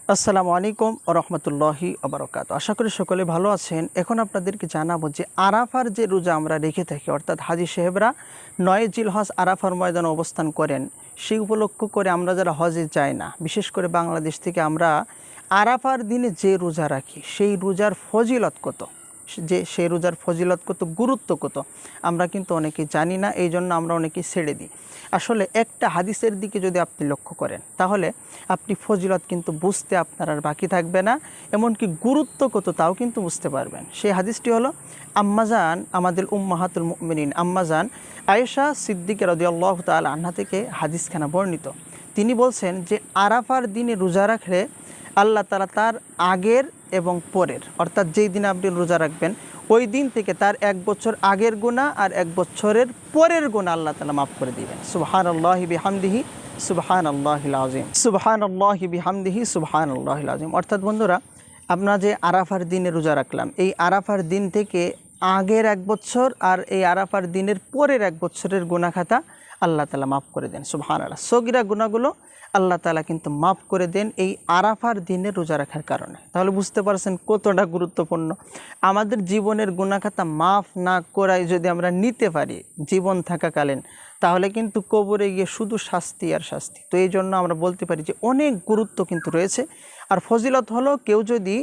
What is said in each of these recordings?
আসসালামু আলাইকুম ওয়া রাহমাতুল্লাহি ওয়া বারাকাতুহু। আশা করি সকলে ভালো আছেন। এখন আপনাদেরকে জানাবো যে আরাফার যে রোজা আমরা রেখে থাকি, অর্থাৎ হাজী সাহেবরা 9 জিলহজ আরাফার ময়দানে অবস্থান করেন, সেই উপলক্ষ করে আমরা যারা হজে যাই না, বিশেষ করে বাংলাদেশ থেকে আমরা আরাফার দিনে যে রোজা রাখি সেই রোজার ফজিলত কত, সেই রোজার ফজিলত কত, গুরুত্ব কত আমরা কিন্তু অনেকেই জানি না। এই জন্য আমরা অনেকেই ছেড়ে দিই। আসলে একটা হাদিসের দিকে যদি আপনি লক্ষ্য করেন তাহলে আপনি ফজিলত কিন্তু বুঝতে আপনার আর বাকি থাকবে না, এমনকি গুরুত্ব কত তাও কিন্তু বুঝতে পারবেন। সেই হাদিসটি হলো আম্মাজান, আমাদের উম্মাহাতুল মুমিনিন আম্মাজান আয়েশা সিদ্দিকা রাদিয়াল্লাহু তাআলা আনহা থেকে হাদিসখানা বর্ণিত। তিনি বলছেন যে আরাফার দিনে রোজা রাখলে আল্লাহ তাআলা তার আগের এবং পরের, অর্থাৎ যেই দিন আপনি রোজা রাখবেন ওই দিন থেকে তার 1 বছর আগের গুনাহ আর 1 বছরের পরের গুনাহ আল্লাহ তাআলা মাফ করে দিবেন। সুবহানাল্লাহি বিহামদিহি সুবহানাল্লাহিল আযীম, সুবহানাল্লাহি বিহামদিহি সুবহানাল্লাহিল আযীম। অর্থাৎ বন্ধুরা, আমরা যে আরাফার দিনে রোজা রাখলাম, এই আরাফার দিন থেকে আগের 1 বছর আর এই আরাফার দিনের পরের 1 বছরের গুনাহ খাতা আল্লাহ তাআলা মাফ করে দেন। সুবহানাল্লাহ। সগীরা গুনাহগুলো আল্লাহ তাআলা কিন্তু মাফ করে দেন এই আরাফার দিনে রোজা রাখার কারণে। তাহলে বুঝতে পারছেন কতটা গুরুত্বপূর্ণ। আমাদের জীবনের গুনাহ খাতা মাফ না করাই যদি আমরা নিতে পারি জীবন থাকাকালীন, তাহলে কিন্তু কবরে গিয়ে শুধু শাস্তি আর শাস্তি। তো এই জন্য আমরা বলতে পারি যে অনেক গুরুত্ব কিন্তু রয়েছে। আর ফজিলত হলো, কেউ যদি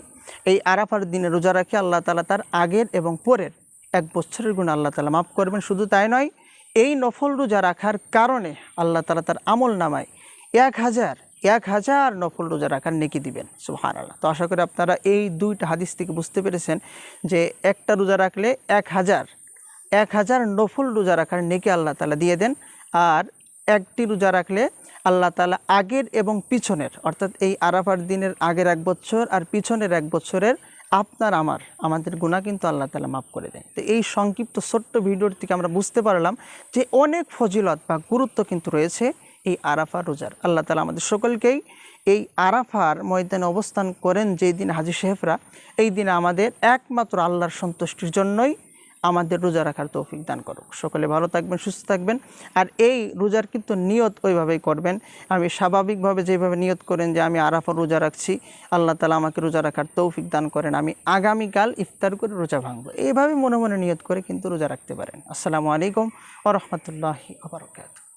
এই আরাফার দিনে রোজা রাখে আল্লাহ তাআলা তার আগের এবং পরের 1 বছরের গুনাহ আল্লাহ তাআলা মাফ করবেন। শুধু তাই নয়, এই নফল রোজা রাখার কারণে আল্লাহ তাআলা তার আমল নামায় 1000 নফল রোজা রাখার নেকি দিবেন। সুবহানাল্লাহ। তো আশা করি আপনারা এই 2টা হাদিস থেকে বুঝতে পেরেছেন যে একটা রোজা রাখলে 1000 নফল রোজা রাখার নেকি আল্লাহ তাআলা দিয়ে দেন। আর একটি রোজা রাখলে আল্লাহ তাআলা আগের এবং পিছনের, অর্থাৎ এই আরাফার দিনের আগের 1 বছর আর পিছনের 1 বছরের আমাদের গুনাহ কিন্তু আল্লাহ তাআলা মাফ করে দেন। তো এই সংক্ষিপ্ত ছোট্ট ভিডিওর থেকে আমরা বুঝতে পারলাম যে অনেক ফজিলত বা গুরুত্ব কিন্তু রয়েছে এই আরাফার রোজার। আল্লাহ তাআলা আমাদের সকলকেই এই আরাফার ময়দানে অবস্থান করেন যেই দিন হাজী সাহেবরা, এই দিনে আমাদের একমাত্র আল্লাহর সন্তুষ্টির জন্যই আমাদের রোজা রাখার তৌফিক দান করুক। সকলে ভালো থাকবেন, সুস্থ থাকবেন। আর এই রোজার কিন্তু নিয়ত ওইভাবেই করবেন। আমি স্বাভাবিকভাবে যেভাবে নিয়ত করেন যে আমি আরাফার রোজা রাখছি, আল্লাহ তাআলা আমাকে রোজা রাখার তৌফিক দান করেন, আমি আগামীকাল ইফতার করে রোজা ভাঙবো, এইভাবে মনে মনে নিয়ত করে কিন্তু রোজা রাখতে পারেন। আসসালামু আলাইকুম ওয়া রাহমাতুল্লাহি ওয়া বারাকাতুহু।